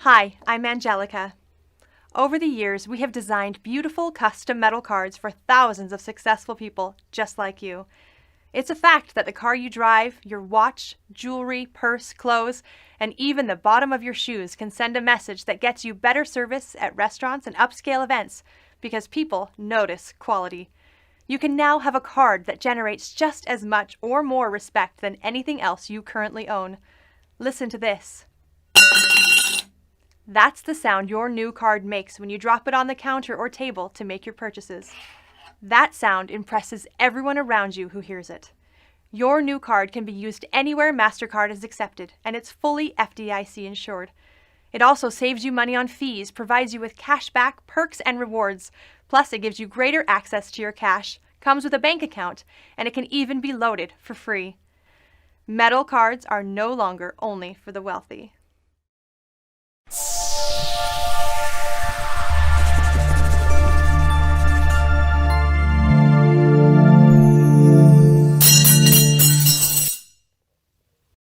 Hi, I'm Angelica. Over the years, we have designed beautiful custom metal cards for thousands of successful people just like you. It's a fact that the car you drive, your watch, jewelry, purse, clothes, and even the bottom of your shoes can send a message that gets you better service at restaurants and upscale events because people notice quality. You can now have a card that generates just as much or more respect than anything else you currently own. Listen to this. That's the sound your new card makes when you drop it on the counter or table to make your purchases. That sound impresses everyone around you who hears it. Your new card can be used anywhere MasterCard is accepted, and it's fully FDIC insured. It also saves you money on fees, provides you with cash back, perks, and rewards. Plus, it gives you greater access to your cash, comes with a bank account, and it can even be loaded for free. Metal cards are no longer only for the wealthy.